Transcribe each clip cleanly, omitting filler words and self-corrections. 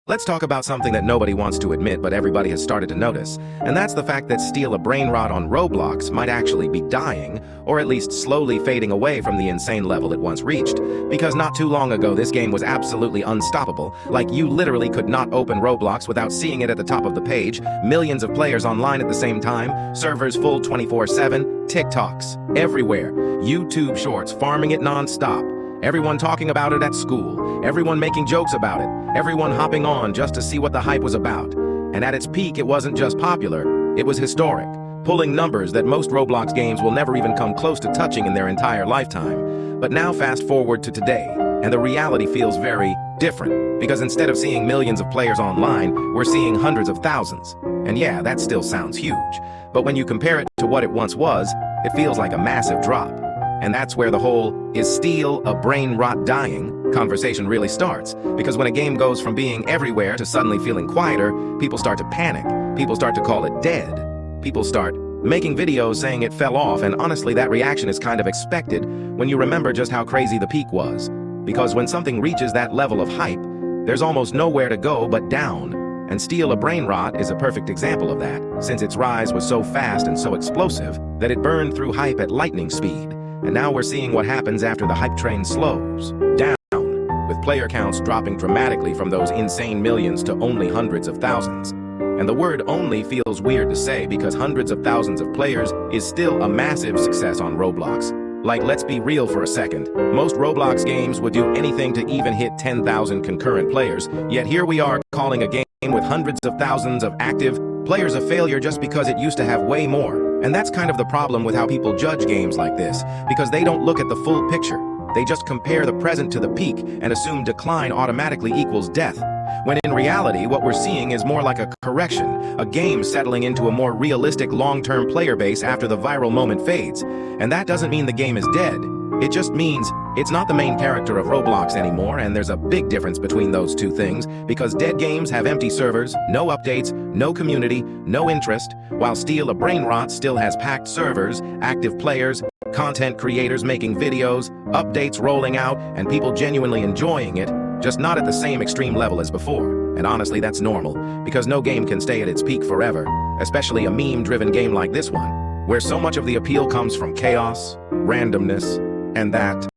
Let's talk about something that nobody wants to admit but everybody has started to notice, and that's the fact that steal a Brainrot on Roblox might actually be dying, or at least slowly fading away from the insane level it once reached, because not too long ago this game was absolutely unstoppable. Like, you literally could not open Roblox without seeing it at the top of the page, millions of players online at the same time, servers full 24/7, TikToks everywhere, YouTube shorts farming it non-stop. Everyone talking about it at school, everyone making jokes about it, everyone hopping on just to see what the hype was about. And at its peak, it wasn't just popular, it was historic, pulling numbers that most Roblox games will never even come close to touching in their entire lifetime. But now fast forward to today, and the reality feels very different, because instead of seeing millions of players online, we're seeing hundreds of thousands. And yeah, that still sounds huge, but when you compare it to what it once was, it feels like a massive drop. And that's where the whole "is steal a Brainrot dying" conversation really starts. Because when a game goes from being everywhere to suddenly feeling quieter, people start to panic. People start to call it dead. People start making videos saying it fell off, and honestly, that reaction is kind of expected when you remember just how crazy the peak was. Because when something reaches that level of hype, there's almost nowhere to go but down. And Steal a Brainrot is a perfect example of that, since its rise was so fast and so explosive that it burned through hype at lightning speed. And now we're seeing what happens after the hype train slows down, with player counts dropping dramatically from those insane millions to only hundreds of thousands. And the word "only" feels weird to say, because hundreds of thousands of players is still a massive success on Roblox. Like, let's be real for a second. Most Roblox games would do anything to even hit 10,000 concurrent players, yet here we are calling a game with hundreds of thousands of active players a failure just because it used to have way more. And that's kind of the problem with how people judge games like this, because they don't look at the full picture. They just compare the present to the peak and assume decline automatically equals death. When in reality, what we're seeing is more like a correction, a game settling into a more realistic long-term player base after the viral moment fades. And that doesn't mean the game is dead. It just means it's not the main character of Roblox anymore, and there's a big difference between those two things, because dead games have empty servers, no updates, no community, no interest, while Steal a Brainrot still has packed servers, active players, content creators making videos, updates rolling out, and people genuinely enjoying it, just not at the same extreme level as before. And honestly, that's normal, because no game can stay at its peak forever, especially a meme-driven game like this one, where so much of the appeal comes from chaos, randomness, and that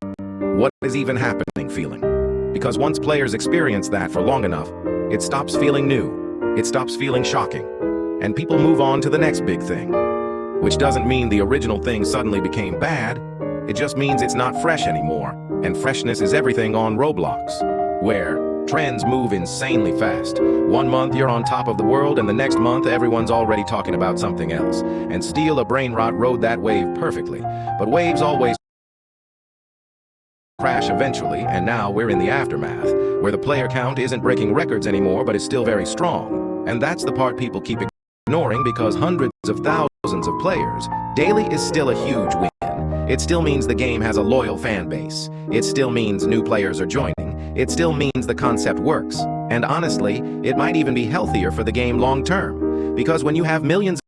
"what is even happening" feeling. Because once players experience that for long enough, it stops feeling new, it stops feeling shocking, and people move on to the next big thing. Which doesn't mean the original thing suddenly became bad, it just means it's not fresh anymore, and freshness is everything on Roblox, where trends move insanely fast. One month you're on top of the world, and the next month everyone's already talking about something else. And Steal a Brainrot rode that wave perfectly, but waves always crash eventually, and now we're in the aftermath, where the player count isn't breaking records anymore but is still very strong. And that's the part people keep ignoring, because hundreds of thousands of players daily is still a huge win. It still means the game has a loyal fan base. It still means new players are joining. It still means the concept works. And honestly, it might even be healthier for the game long term, because when you have millions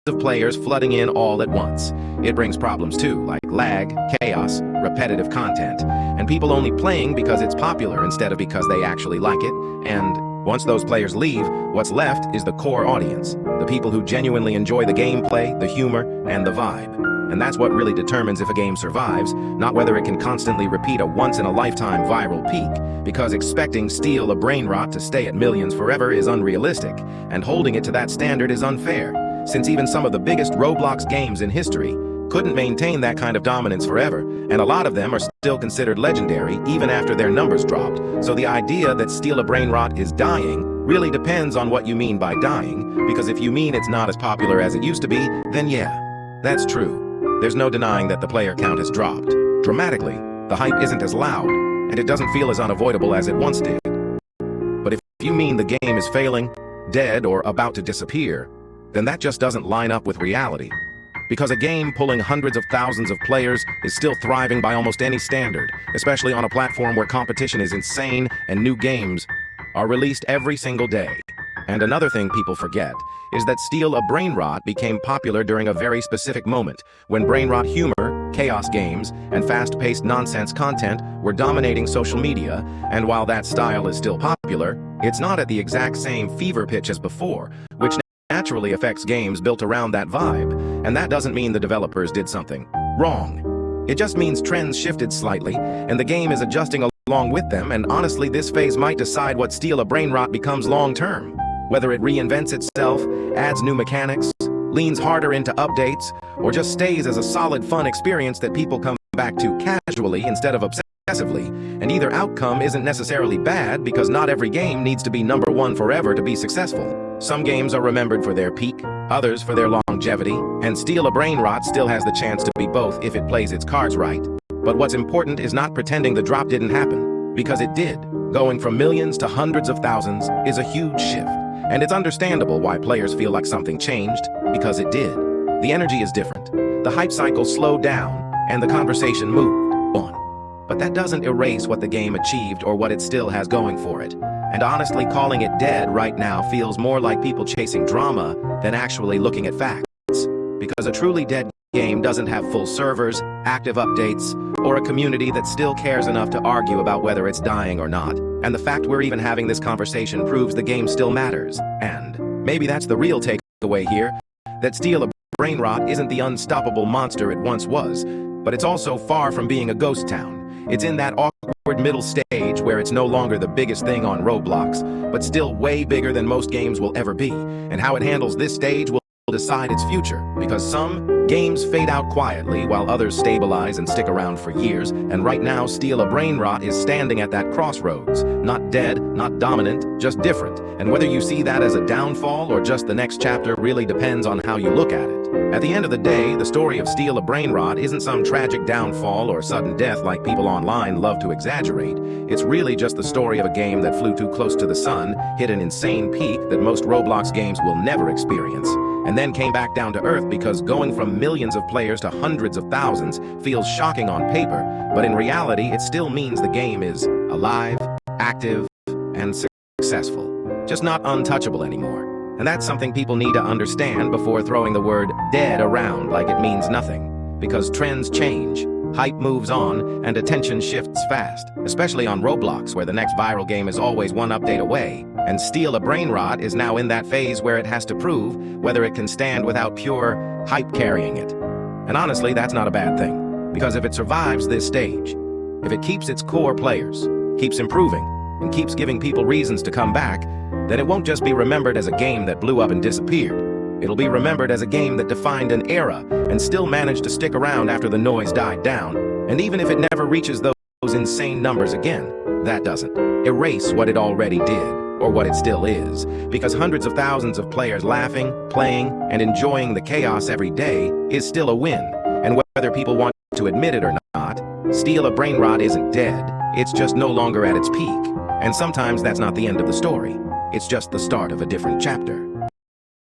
of players flooding in all at once, it brings problems too, like lag, chaos, repetitive content, and people only playing because it's popular instead of because they actually like it. And once those players leave, what's left is the core audience, the people who genuinely enjoy the gameplay, the humor, and the vibe. And that's what really determines if a game survives, not whether it can constantly repeat a once-in-a-lifetime viral peak, because expecting Steal a Brainrot to stay at millions forever is unrealistic, and holding it to that standard is unfair, since even some of the biggest Roblox games in history couldn't maintain that kind of dominance forever, and a lot of them are still considered legendary even after their numbers dropped. So the idea that Steal a Brainrot is dying really depends on what you mean by dying, because if you mean it's not as popular as it used to be, then yeah, that's true. There's no denying that the player count has dropped dramatically. The hype isn't as loud, and it doesn't feel as unavoidable as it once did. But if you mean the game is failing, dead, or about to disappear, then that just doesn't line up with reality. Because a game pulling hundreds of thousands of players is still thriving by almost any standard, especially on a platform where competition is insane and new games are released every single day. And another thing people forget is that Steal a Brainrot became popular during a very specific moment, when Brainrot humor chaos games and fast-paced nonsense content were dominating social media, and while that style is still popular, it's not at the exact same fever pitch as before, which naturally affects games built around that vibe, and that doesn't mean the developers did something wrong. It just means trends shifted slightly, and the game is adjusting along with them, and honestly, this phase might decide what Steal a Brainrot becomes long-term. Whether it reinvents itself, adds new mechanics, leans harder into updates, or just stays as a solid fun experience that people come back to casually instead of obsessively, and either outcome isn't necessarily bad because not every game needs to be number one forever to be successful. Some games are remembered for their peak, others for their longevity, and Steal a Brainrot still has the chance to be both if it plays its cards right. But what's important is not pretending the drop didn't happen, because it did. Going from millions to hundreds of thousands is a huge shift, and it's understandable why players feel like something changed, because it did. The energy is different, the hype cycle slowed down, and the conversation moved on. But that doesn't erase what the game achieved or what it still has going for it. And honestly, calling it dead right now feels more like people chasing drama than actually looking at facts. Because a truly dead game doesn't have full servers, active updates, or a community that still cares enough to argue about whether it's dying or not. And the fact we're even having this conversation proves the game still matters. And maybe that's the real takeaway here, that Steal a Brainrot isn't the unstoppable monster it once was, but it's also far from being a ghost town. It's in that awkward middle stage where it's no longer the biggest thing on Roblox, but still way bigger than most games will ever be. And how it handles this stage will decide its future, because some games fade out quietly while others stabilize and stick around for years, and right now Steal a Brainrot is standing at that crossroads. Not dead, not dominant, just different. And whether you see that as a downfall or just the next chapter really depends on how you look at it. At the end of the day, the story of Steal a Brainrot isn't some tragic downfall or sudden death like people online love to exaggerate. It's really just the story of a game that flew too close to the sun, hit an insane peak that most Roblox games will never experience, and then came back down to earth because going from millions of players to hundreds of thousands feels shocking on paper, but in reality it still means the game is alive, active, and successful. Just not untouchable anymore. And that's something people need to understand before throwing the word dead around like it means nothing. Because trends change, hype moves on, and attention shifts fast, especially on Roblox where the next viral game is always one update away. And Steal a Brainrot is now in that phase where it has to prove whether it can stand without pure hype carrying it. And honestly, that's not a bad thing, because if it survives this stage, if it keeps its core players, keeps improving, and keeps giving people reasons to come back, then it won't just be remembered as a game that blew up and disappeared. It'll be remembered as a game that defined an era and still managed to stick around after the noise died down. And even if it never reaches those insane numbers again, that doesn't erase what it already did, or what it still is, because hundreds of thousands of players laughing, playing, and enjoying the chaos every day is still a win. And whether people want to admit it or not, Steal a Brainrot isn't dead. It's just no longer at its peak. And sometimes that's not the end of the story. It's just the start of a different chapter.